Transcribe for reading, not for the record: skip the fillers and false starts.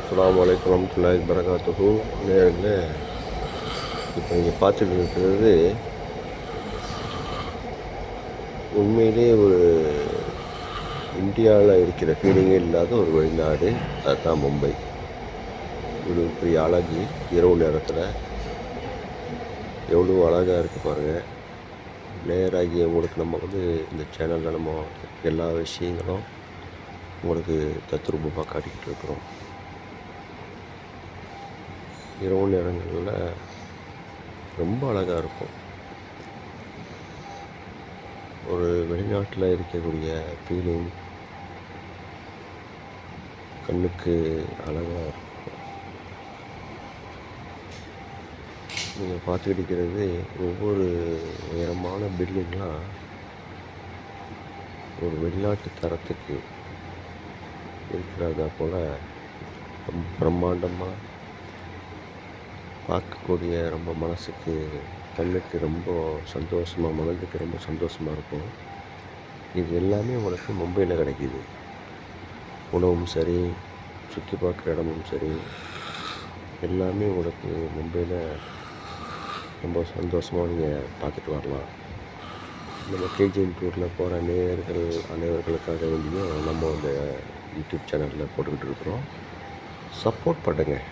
அஸ்ஸலாமு அலைக்கும் வரஹ்மத்துல்லாஹி வபரகாத்துஹு. நேயர்களே, இப்போ நீங்கள் பார்த்துட்டு இருக்கிறது உண்மையிலே ஒரு இந்தியாவில் இருக்கிற ஃபீலிங்கே இல்லாத ஒரு வெளிநாடு. அதுதான் மும்பை. இவ்வளோ பெரிய அழகு இரவு நேரத்தில் எவ்வளோ அழகாக இருக்குது பாருங்கள். நேராகி உங்களுக்கு நம்ம இந்த சேனலில் நம்ம எல்லா விஷயங்களும் உங்களுக்கு தத்ரூபமாக காட்டிக்கிட்டு இருக்கிறோம். இரவு நேரங்களில் ரொம்ப அழகாக இருக்கும். ஒரு வெளிநாட்டில் இருக்கக்கூடிய ஃபீலிங் கண்ணுக்கு அழகாக இருக்கும். நீங்கள் பார்த்துக்கிட்டு இருக்கிறது ஒவ்வொரு உயரமான பில்டிங்லாம் ஒரு வெளிநாட்டு தரத்துக்கு இருக்கிறதா போல் ரொம்ப பிரம்மாண்டமாக பார்க்கக்கூடிய, ரொம்ப மனசுக்கு கண்ணுக்கு ரொம்ப சந்தோஷமாக, மனதுக்கு ரொம்ப சந்தோஷமாக இருக்கும். இது எல்லாமே உங்களுக்கு மும்பையில் கிடைக்கிது. உணவும் சரி, சுற்றி பார்க்குற இடமும் சரி, எல்லாமே உங்களுக்கு மும்பையில் ரொம்ப சந்தோஷமாக நீங்கள் பார்த்துட்டு வரலாம். நம்ம கேஜிஎன் டூரில் போகிற நேயர்கள் அனைவர்களுக்காக வேண்டியும் நம்ம இந்த யூடியூப் சேனலில் போட்டுக்கிட்டு இருக்கிறோம். சப்போர்ட் பண்ணுங்கள்.